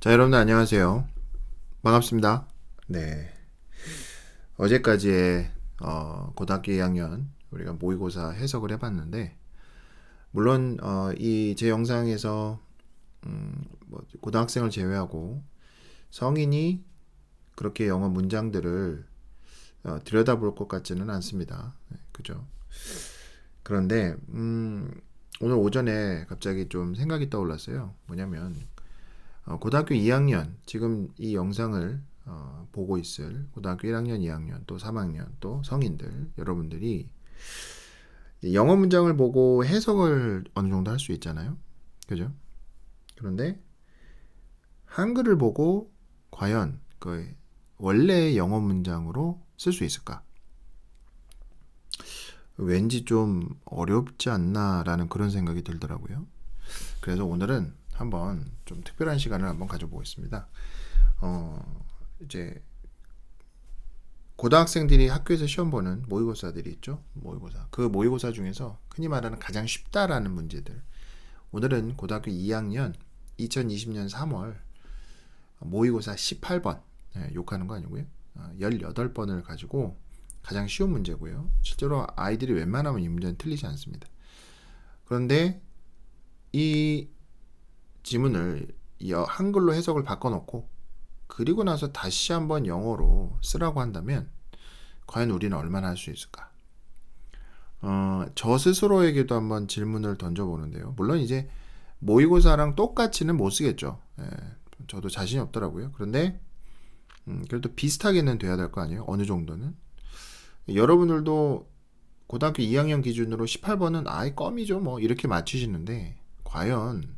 자, 여러분들 안녕하세요. 반갑습니다. 네. 어제까지의 고등학교 2학년 우리가 모의고사 해석을 해봤는데, 물론 이 제 영상에서 뭐 고등학생을 제외하고 성인이 그렇게 영어 문장들을 들여다볼 것 같지는 않습니다. 네, 그죠? 그런데 오늘 오전에 갑자기 좀 생각이 떠올랐어요. 뭐냐면 고등학교 2학년, 지금 이 영상을 보고 있을 고등학교 1학년, 2학년, 또 3학년, 또 성인들, 여러분들이 영어 문장을 보고 해석을 어느 정도 할 수 있잖아요. 그죠? 그런데 한글을 보고 과연 그 원래의 영어 문장으로 쓸 수 있을까? 왠지 좀 어렵지 않나라는 그런 생각이 들더라고요. 그래서 오늘은 한번 좀 특별한 시간을 한번 가져보겠습니다. 이제 고등학생들이 학교에서 시험 보는 모의고사들이 있죠. 모의고사. 그 모의고사 중에서 흔히 말하는 가장 쉽다라는 문제들. 오늘은 고등학교 2학년 2020년 3월 모의고사 18번. 욕하는 거 아니고요. 18번을 가지고 가장 쉬운 문제고요. 실제로 아이들이 웬만하면 이 문제는 틀리지 않습니다. 그런데 이 지문을 한글로 해석을 바꿔놓고 그리고 나서 다시 한번 영어로 쓰라고 한다면 과연 우리는 얼마나 할 수 있을까? 저 스스로에게도 한번 질문을 던져보는데요. 물론 이제 모의고사랑 똑같이는 못 쓰겠죠. 저도 자신이 없더라고요. 그런데 그래도 비슷하게는 돼야 될 거 아니에요. 어느 정도는. 여러분들도 고등학교 2학년 기준으로 18번은 아예 껌이죠. 뭐 이렇게 맞추시는데 과연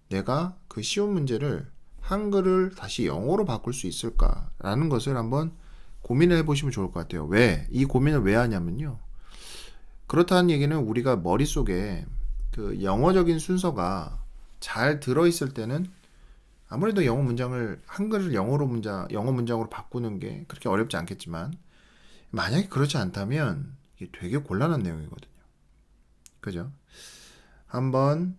내가 그 쉬운 문제를 한글을 다시 영어로 바꿀 수 있을까라는 것을 한번 고민을 해보시면 좋을 것 같아요. 왜? 이 고민을 왜 하냐면요. 그렇다는 얘기는 우리가 머릿속에 그 영어적인 순서가 잘 들어있을 때는 아무래도 영어 문장을 한글을 영어 문장으로 바꾸는 게 그렇게 어렵지 않겠지만 만약에 그렇지 않다면 이게 되게 곤란한 내용이거든요. 그죠? 한번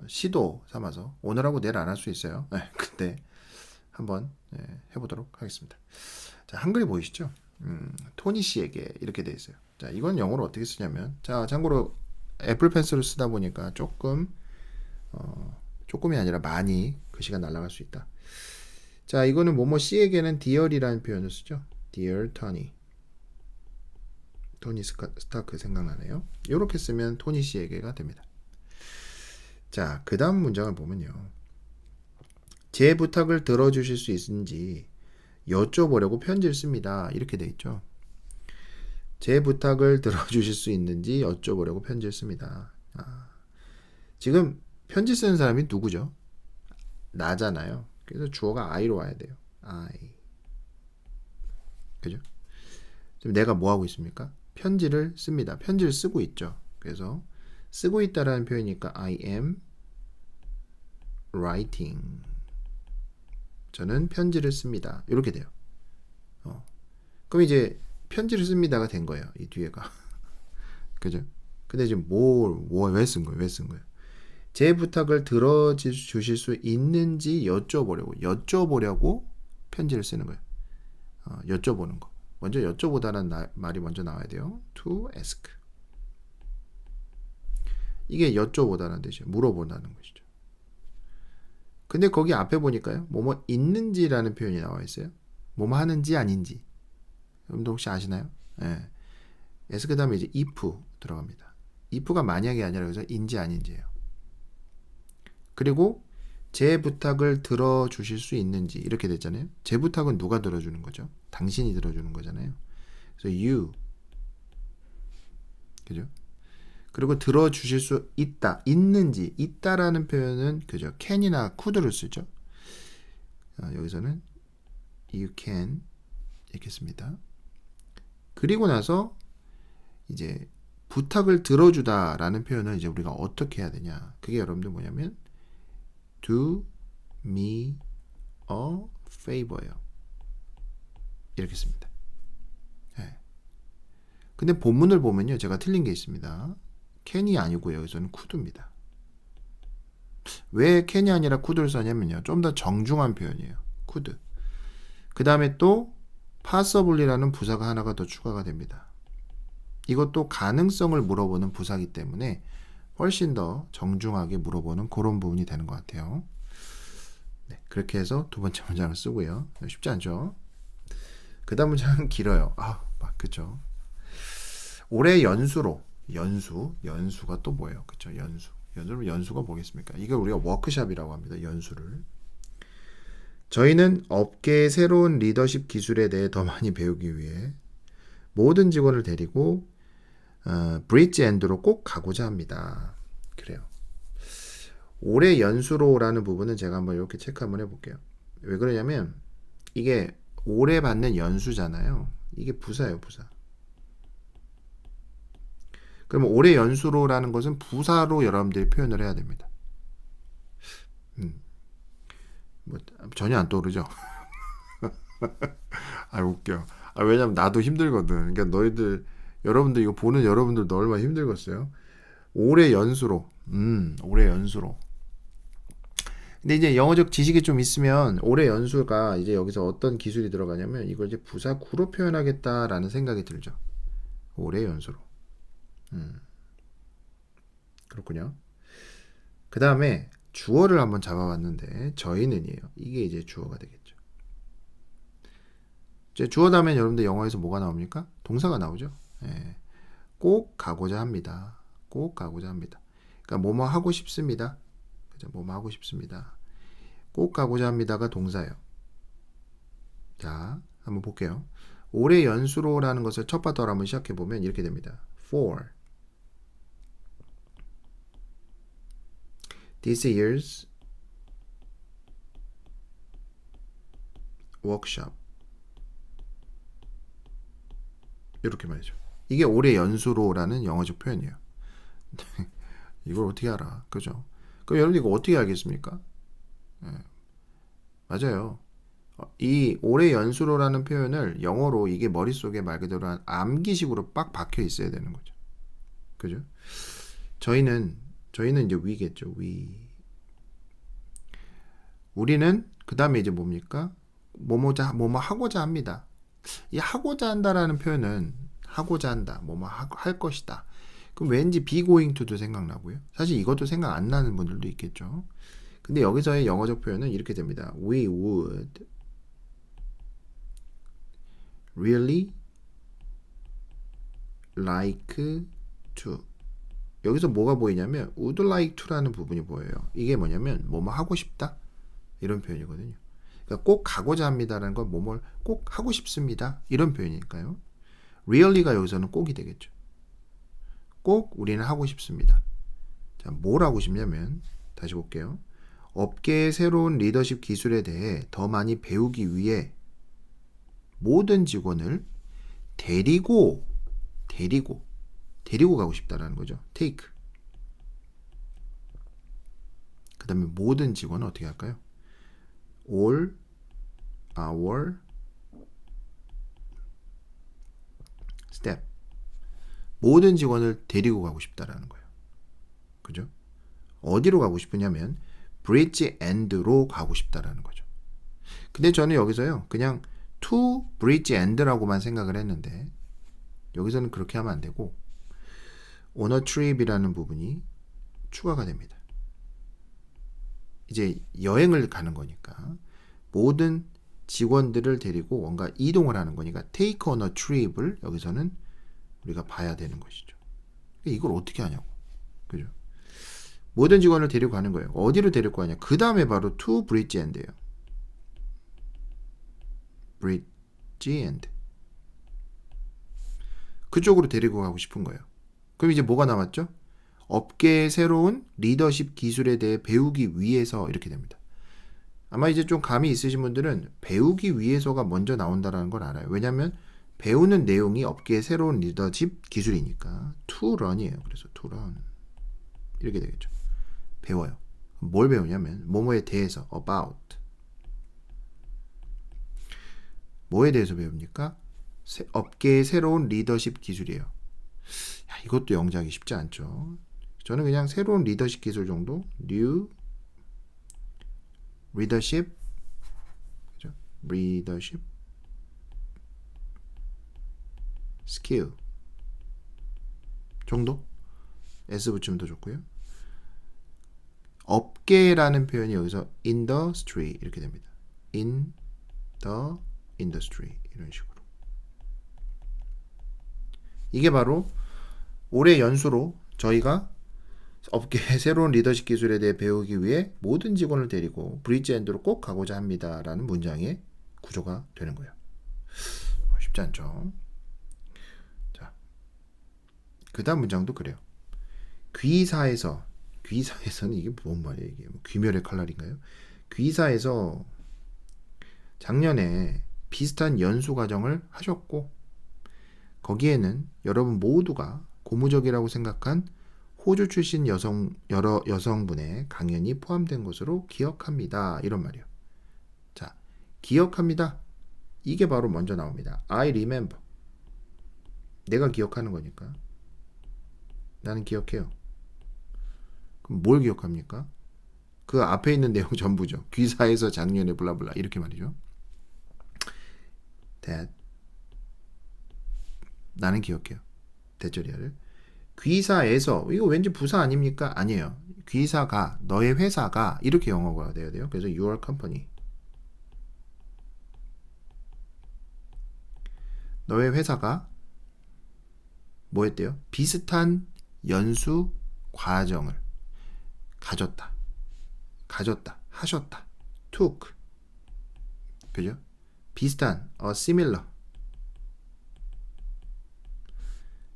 시도 삼아서 오늘하고 내일 안 할 수 있어요. 근데 한번 해보도록 하겠습니다. 자, 한글이 보이시죠? 토니 씨에게 이렇게 돼 있어요. 자, 이건 영어로 어떻게 쓰냐면, 자, 참고로 애플 펜슬을 쓰다 보니까 조금이 아니라 많이 글씨가 날아갈 수 있다. 자, 이거는 뭐뭐 씨에게는 dear이라는 표현을 쓰죠. Dear Tony. 토니 스타크 생각나네요. 이렇게 쓰면 토니 씨에게가 됩니다. 자, 그 다음 문장을 보면요. 제 부탁을 들어주실 수 있는지 여쭤보려고 편지를 씁니다. 이렇게 돼 있죠. 제 부탁을 들어주실 수 있는지 여쭤보려고 편지를 씁니다. 지금 편지 쓰는 사람이 누구죠? 나잖아요. 그래서 주어가 I로 와야 돼요. I. 그죠? 지금 내가 뭐 하고 있습니까? 편지를 씁니다. 편지를 쓰고 있죠. 그래서 쓰고 있다라는 표현이니까 I am writing. 저는 편지를 씁니다. 이렇게 돼요. 그럼 이제 편지를 씁니다가 된 거예요. 이 뒤에가. 그죠? 근데 지금 왜 쓴 거예요? 왜 쓴 거예요? 제 부탁을 들어주실 수 있는지 여쭤보려고 편지를 쓰는 거예요. 여쭤보는 거. 먼저 여쭤보다는 말이 먼저 나와야 돼요. To ask. 이게 여쭤보다는 뜻이에요. 물어본다는 것이죠. 근데 거기 앞에 보니까요. 뭐뭐 있는지라는 표현이 나와 있어요. 뭐뭐 하는지 아닌지. 여러분들 혹시 아시나요? 예. s 그 다음에 이제 if 들어갑니다. if가 만약이 아니라 그래서 인지 아닌지예요. 그리고 제 부탁을 들어주실 수 있는지 이렇게 됐잖아요. 제 부탁은 누가 들어주는 거죠? 당신이 들어주는 거잖아요. 그래서 you. 그죠? 그리고 들어주실 수 있는지, 있다라는 표현은 그죠? can이나 could를 쓰죠. 여기서는 you can 이렇게 씁니다. 그리고 나서 이제 부탁을 들어주다라는 표현을 이제 우리가 어떻게 해야 되냐? 그게 여러분들 뭐냐면 do me a favor요. 이렇게 씁니다. 네. 근데 본문을 보면요, 제가 틀린 게 있습니다. can이 아니고요, 여기서는 could입니다. 왜 캔이 아니라 could를 써냐면요. 좀 더 정중한 표현이에요. could. 그 다음에 또 possibly라는 부사가 하나가 더 추가가 됩니다. 이것도 가능성을 물어보는 부사이기 때문에 훨씬 더 정중하게 물어보는 그런 부분이 되는 것 같아요. 네, 그렇게 해서 두 번째 문장을 쓰고요. 쉽지 않죠? 그 다음 문장은 길어요. 그쵸. 올해 연수가 또 뭐예요? 그쵸? 연수가 뭐겠습니까? 이걸 우리가 워크숍이라고 합니다. 연수를. 저희는 업계의 새로운 리더십 기술에 대해 더 많이 배우기 위해 모든 직원을 데리고 브릿지 엔드로 꼭 가고자 합니다. 그래요. 올해 연수로라는 부분은 제가 한번 이렇게 체크 한번 해볼게요. 왜 그러냐면 이게 올해 받는 연수잖아요. 이게 부사예요, 부사. 그러면 올해 연수로라는 것은 부사로 여러분들이 표현을 해야 됩니다. 전혀 안 떠오르죠? 웃겨. 왜냐면 나도 힘들거든. 그러니까 여러분들 이거 보는 여러분들도 얼마나 힘들겠어요? 올해 연수로. 올해 연수로. 근데 이제 영어적 지식이 좀 있으면 올해 연수가 이제 여기서 어떤 기술이 들어가냐면 이걸 이제 부사구로 표현하겠다라는 생각이 들죠. 올해 연수로. 그렇군요. 그 다음에 주어를 한번 잡아봤는데 저희는이에요. 이게 이제 주어가 되겠죠. 이제 주어 다음에 여러분들 영어에서 뭐가 나옵니까? 동사가 나오죠. 예. 꼭 가고자 합니다. 꼭 가고자 합니다. 그러니까 뭐뭐 하고 싶습니다. 그죠? 뭐뭐 하고 싶습니다. 꼭 가고자 합니다가 동사예요. 자, 한번 볼게요. 올해 연수로라는 것을 첫 바탕으로 한번 시작해 보면 이렇게 됩니다. For this year's workshop. 이렇게 말이죠. 이게 올해 연수로라는 영어적 표현이에요. 이걸 어떻게 알아? 그죠? 그럼 여러분 이거 어떻게 알겠습니까? 맞아요. 이 올해 연수로라는 표현을 영어로 이게 머릿속에 말 그대로 한 암기식으로 빡 박혀 있어야 되는 거죠. 그죠? 저희는 이제 위겠죠. 우리는 그 다음에 이제 뭡니까? 뭐뭐 하고자 합니다. 이 하고자 한다라는 표현은 하고자 한다. 뭐뭐 할 것이다. 그럼 왠지 be going to도 생각나고요. 사실 이것도 생각 안 나는 분들도 있겠죠. 근데 여기서의 영어적 표현은 이렇게 됩니다. We would really like to. 여기서 뭐가 보이냐면 would like to라는 부분이 보여요. 이게 뭐냐면 뭐뭐 하고 싶다 이런 표현이거든요. 그러니까 꼭 가고자 합니다라는 건 뭐뭘 꼭 하고 싶습니다 이런 표현이니까요. really가 여기서는 꼭이 되겠죠. 꼭 우리는 하고 싶습니다. 자, 뭘 하고 싶냐면 다시 볼게요. 업계의 새로운 리더십 기술에 대해 더 많이 배우기 위해 모든 직원을 데리고 가고 싶다라는 거죠. take. 그 다음에 모든 직원은 어떻게 할까요? all our staff. 모든 직원을 데리고 가고 싶다라는 거예요. 그죠? 어디로 가고 싶으냐면 브릿지 엔드로 가고 싶다라는 거죠. 근데 저는 여기서요. 그냥 to 브릿지 엔드라고만 생각을 했는데 여기서는 그렇게 하면 안 되고 on a trip이라는 부분이 추가가 됩니다. 이제 여행을 가는 거니까 모든 직원들을 데리고 뭔가 이동을 하는 거니까 take on a trip을 여기서는 우리가 봐야 되는 것이죠. 이걸 어떻게 하냐고. 그죠? 모든 직원을 데리고 가는 거예요. 어디로 데리고 가냐? 그 다음에 바로 to bridge end예요. bridge end. 그쪽으로 데리고 가고 싶은 거예요. 그럼 이제 뭐가 남았죠? 업계의 새로운 리더십 기술에 대해 배우기 위해서 이렇게 됩니다. 아마 이제 좀 감이 있으신 분들은 배우기 위해서가 먼저 나온다는 걸 알아요. 왜냐하면 배우는 내용이 업계의 새로운 리더십 기술이니까 to learn이에요. 그래서 to learn 이렇게 되겠죠. 배워요. 뭘 배우냐면 뭐뭐에 대해서 about 뭐에 대해서 배웁니까? 업계의 새로운 리더십 기술이에요. 이것도 영작이 쉽지 않죠. 저는 그냥 새로운 리더십 기술 정도 new readership, 그죠? readership skill 정도? s 붙이면 더 좋고요. 업계라는 표현이 여기서 industry 이렇게 됩니다. in the industry 이런 식으로. 이게 바로 올해 연수로 저희가 업계의 새로운 리더십 기술에 대해 배우기 위해 모든 직원을 데리고 브릿지 엔드로 꼭 가고자 합니다. 라는 문장의 구조가 되는 거예요. 쉽지 않죠? 자, 그 다음 문장도 그래요. 귀사에서는 이게 뭔 말이에요? 이게 뭐 귀멸의 칼날인가요? 귀사에서 작년에 비슷한 연수 과정을 하셨고 거기에는 여러분 모두가 고무적이라고 생각한 호주 출신 여러 여성분의 강연이 포함된 것으로 기억합니다. 이런 말이에요. 자, 기억합니다. 이게 바로 먼저 나옵니다. I remember. 내가 기억하는 거니까. 나는 기억해요. 그럼 뭘 기억합니까? 그 앞에 있는 내용 전부죠. 귀사에서 작년에 블라블라 이렇게 말이죠. That 나는 기억해요. 대절이야를. 귀사에서 이거 왠지 부사 아닙니까? 아니에요. 귀사가 너의 회사가 이렇게 영어가 돼야 돼요. 그래서 your company. 너의 회사가 뭐 했대요? 비슷한 연수 과정을 가졌다. 하셨다. took. 그죠? 비슷한 similar.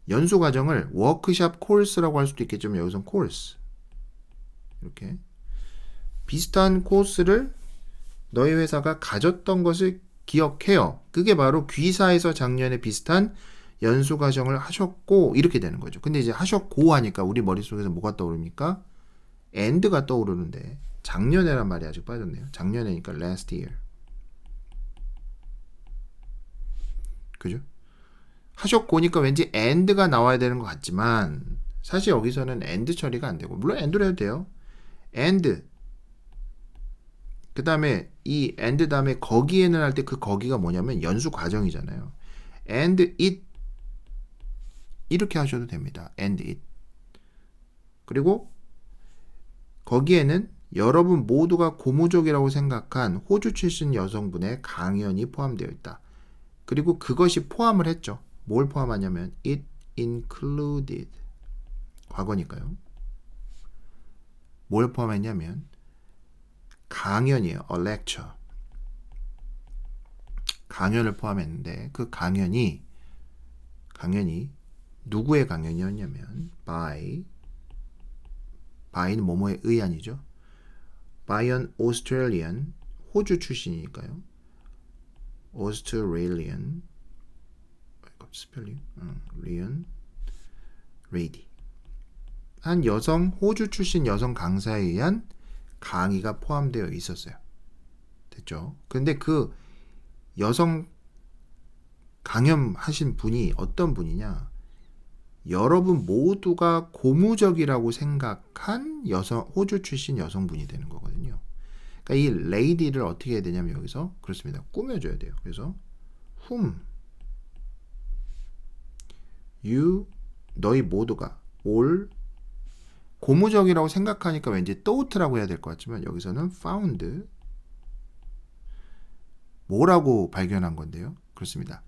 연수 과정을 워크샵 코र्스라고 할 수도 있겠지만 여기서는 코र्스. 이렇게 비슷한 코र्스를 너희 회사가 가졌던 것을 기억해요. 그게 바로 귀사에서 작년에 비슷한 연수 과정을 하셨고 이렇게 되는 거죠. 근데 이제 하셨고 하니까 우리 머릿속에서 뭐가 떠오릅니까? and가 떠오르는데 작년에란 말이 아직 빠졌네요. 작년에니까 last year. 그죠? 하셨고니까 왠지 and가 나와야 되는 것 같지만 사실 여기서는 and 처리가 안 되고 물론 and로 해도 돼요. and 그 다음에 이 and 다음에 거기에는 할 때 그 거기가 뭐냐면 연수 과정이잖아요. and it 이렇게 하셔도 됩니다. and it 그리고 거기에는 여러분 모두가 고무적이라고 생각한 호주 출신 여성분의 강연이 포함되어 있다. 그리고 그것이 포함을 했죠. 뭘 포함하냐면 it included 과거니까요. 뭘 포함했냐면 강연이에요. a lecture 강연을 포함했는데 그 강연이 누구의 강연이었냐면 by는 뭐뭐에 의한이죠. by an Australian 호주 출신이니까요. Australian 스펠링 리언 레이디 한 여성 호주 출신 여성 강사에 의한 강의가 포함되어 있었어요. 됐죠? 근데 그 여성 강연하신 분이 어떤 분이냐? 여러분 모두가 고무적이라고 생각한 호주 출신 여성분이 되는 거거든요. 그러니까 이 레이디를 어떻게 해야 되냐면 여기서 그렇습니다. 꾸며줘야 돼요. 그래서 whom 너희 모두가 all 고무적이라고 생각하니까 왠지 thought라고 해야 될 것 같지만 여기서는 found 뭐라고 발견한 건데요. 그렇습니다.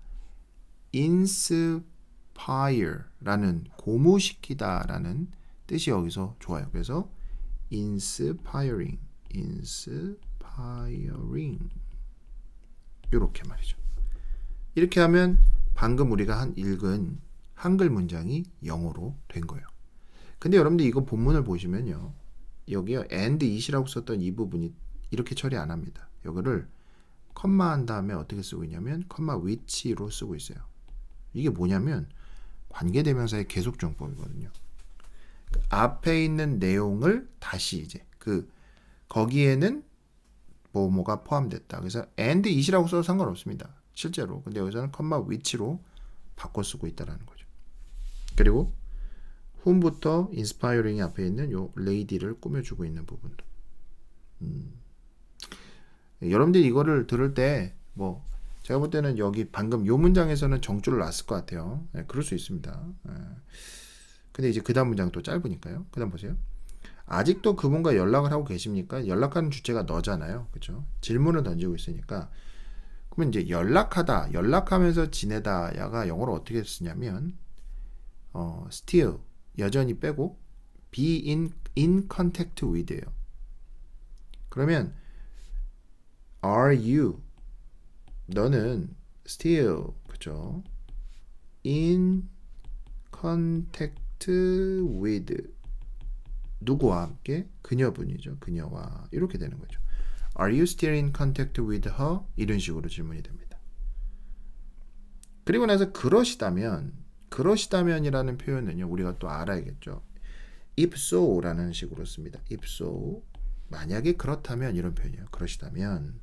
inspire라는 고무시키다라는 뜻이 여기서 좋아요. 그래서 inspiring 이렇게 말이죠. 이렇게 하면 방금 우리가 읽은 한글 문장이 영어로 된 거예요. 근데 여러분들 이거 본문을 보시면요. 여기요 and it이라고 썼던 이 부분이 이렇게 처리 안 합니다. 이거를 컴마 한 다음에 어떻게 쓰고 있냐면 컴마 which로 쓰고 있어요. 이게 뭐냐면 관계대명사의 계속정법이거든요. 앞에 있는 내용을 다시 이제 거기에는 뭐뭐가 포함됐다. 그래서 and it이라고 써도 상관없습니다. 실제로. 근데 여기서는 컴마 which로 바꿔 쓰고 있다라는 거죠. 그리고 whom부터 inspiring이 앞에 있는 요 lady를 꾸며주고 있는 부분도. 여러분들이 이거를 들을 때 뭐 제가 볼 때는 여기 방금 요 문장에서는 정줄을 놨을 것 같아요. 예, 그럴 수 있습니다. 예. 근데 이제 그 다음 문장 또 짧으니까요. 그 다음 보세요. 아직도 그분과 연락을 하고 계십니까? 연락하는 주체가 너잖아요. 그죠? 질문을 던지고 있으니까. 그러면 이제 연락하다, 연락하면서 지내다야가 영어로 어떻게 쓰냐면, still, 여전히 빼고, be in contact with예요. 그러면, are you, 너는 still, 그죠? in contact with, 누구와 함께? 그녀분이죠. 그녀와. 이렇게 되는 거죠. Are you still in contact with her? 이런 식으로 질문이 됩니다. 그리고 나서 그러시다면이라는 표현은요. 우리가 또 알아야겠죠. If so라는 식으로 씁니다. If so. 만약에 그렇다면 이런 표현이에요. 그러시다면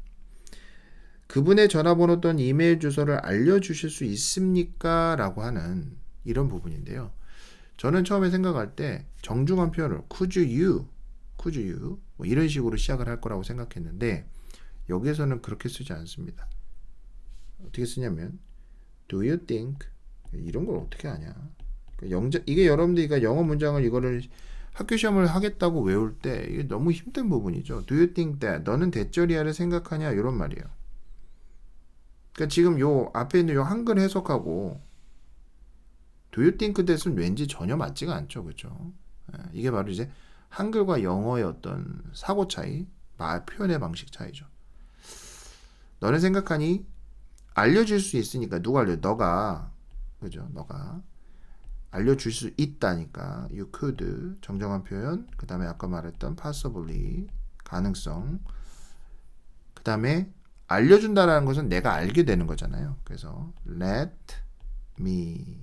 그분의 전화번호 또는 이메일 주소를 알려주실 수 있습니까? 라고 하는 이런 부분인데요. 저는 처음에 생각할 때 정중한 표현을 could you 뭐 이런 식으로 시작을 할 거라고 생각했는데 여기에서는 그렇게 쓰지 않습니다. 어떻게 쓰냐면 do you think 이런 걸 어떻게 하냐? 이게 여러분들이 영어 문장을 이거를 학교 시험을 하겠다고 외울 때 이게 너무 힘든 부분이죠. Do you think that 너는 대절이야를 생각하냐 이런 말이에요. 그러니까 지금 요 앞에 있는 요 한글 해석하고 Do you think that은 왠지 전혀 맞지가 않죠. 그죠? 이게 바로 이제 한글과 영어의 어떤 사고 차이, 말 표현의 방식 차이죠. 너는 생각하니 알려줄 수 있으니까 누가 너가 그죠? 너가 알려줄 수 있다니까 you could 정정한 표현 그 다음에 아까 말했던 possibly 가능성 그 다음에 알려준다라는 것은 내가 알게 되는 거잖아요. 그래서 let me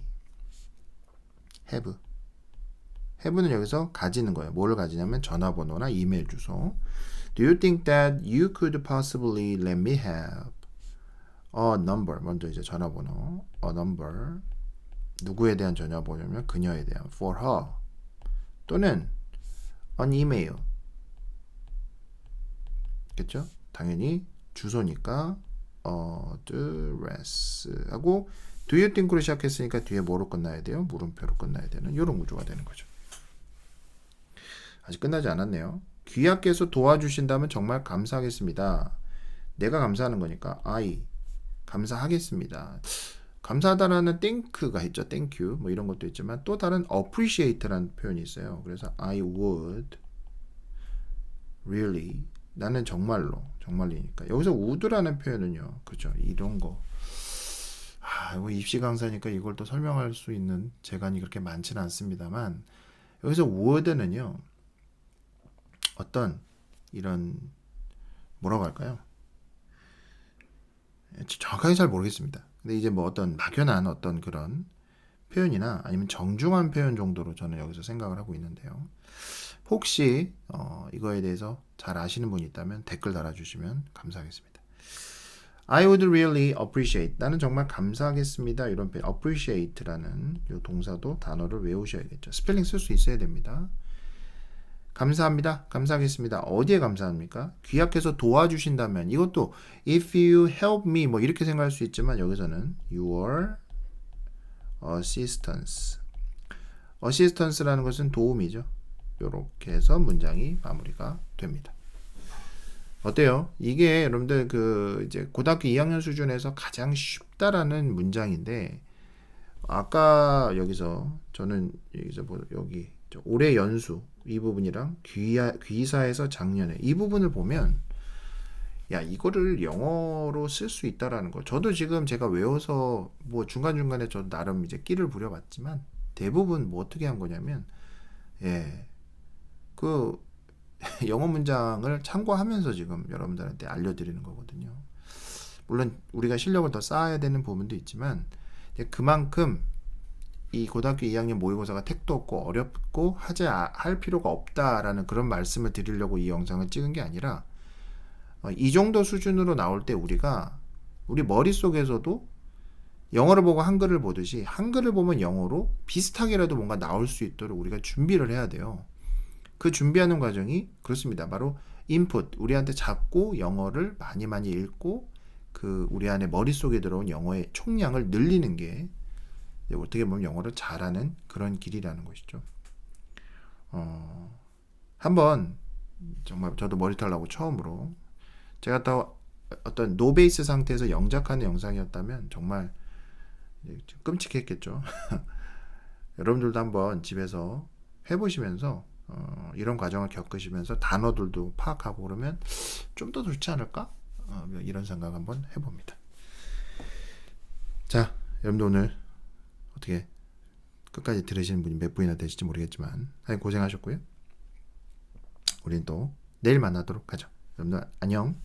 have는 여기서 가지는 거예요. 뭘 가지냐면 전화번호나 이메일 주소. Do you think that you could possibly let me have a number? 먼저 이제 전화번호. a number. 누구에 대한 전화번호냐면 그녀에 대한 for her. 또는 an email. 겠죠? 당연히 주소니까 address 하고 Do you think로 시작했으니까 뒤에 뭐로 끝나야 돼요? 물음표로 끝나야 되는 이런 구조가 되는 거죠. 아직 끝나지 않았네요. 귀하께서 도와주신다면 정말 감사하겠습니다. 내가 감사하는 거니까 I 감사하겠습니다. 감사하다라는 thank가 있죠. thank you 뭐 이런 것도 있지만 또 다른 appreciate라는 표현이 있어요. 그래서 I would really 나는 정말이니까 여기서 would라는 표현은요. 그죠? 이런 거 이거 입시 강사니까 이걸 또 설명할 수 있는 재간이 그렇게 많지는 않습니다만 여기서 would는요 어떤 이런 뭐라고 할까요? 정확하게 잘 모르겠습니다. 근데 이제 뭐 어떤 막연한 어떤 그런 표현이나 아니면 정중한 표현 정도로 저는 여기서 생각을 하고 있는데요. 혹시 이거에 대해서 잘 아시는 분이 있다면 댓글 달아주시면 감사하겠습니다. I would really appreciate. 나는 정말 감사하겠습니다. 이런 표현. appreciate라는 이 동사도 단어를 외우셔야겠죠. 스펠링 쓸 수 있어야 됩니다. 감사합니다. 감사하겠습니다. 어디에 감사합니까? 귀하께서 도와주신다면 이것도 if you help me 뭐 이렇게 생각할 수 있지만 여기서는 your assistance. assistance라는 것은 도움이죠. 이렇게 해서 문장이 마무리가 됩니다. 어때요? 이게 여러분들 이제 고등학교 2학년 수준에서 가장 쉽다라는 문장인데 아까 여기서 저는 여기서 여기 올해 연수 이 부분이랑 귀사에서 작년에 이 부분을 보면 야 이거를 영어로 쓸 수 있다라는 거. 저도 지금 제가 외워서 뭐 중간중간에 저도 나름 이제 끼를 부려봤지만 대부분 뭐 어떻게 한 거냐면 영어 문장을 참고하면서 지금 여러분들한테 알려드리는 거거든요. 물론 우리가 실력을 더 쌓아야 되는 부분도 있지만 그만큼 이 고등학교 2학년 모의고사가 택도 없고 어렵고 할 필요가 없다라는 그런 말씀을 드리려고 이 영상을 찍은 게 아니라 이 정도 수준으로 나올 때 우리 머릿속에서도 영어를 보고 한글을 보듯이 한글을 보면 영어로 비슷하게라도 뭔가 나올 수 있도록 우리가 준비를 해야 돼요. 그 준비하는 과정이 그렇습니다. 바로 인풋, 우리한테 자꾸 영어를 많이 많이 읽고 그 우리 안에 머릿속에 들어온 영어의 총량을 늘리는 게 어떻게 보면 영어를 잘하는 그런 길이라는 것이죠. 한번 정말 저도 머리털 나고 처음으로 제가 더 어떤 노베이스 상태에서 영작하는 영상이었다면 정말 좀 끔찍했겠죠. 여러분들도 한번 집에서 해보시면서 이런 과정을 겪으시면서 단어들도 파악하고 그러면 좀 더 좋지 않을까? 이런 생각 한번 해봅니다. 자, 여러분들 오늘 어떻게 끝까지 들으시는 분이 몇 분이나 되실지 모르겠지만 고생하셨고요. 우린 또 내일 만나도록 하죠. 여러분들 안녕.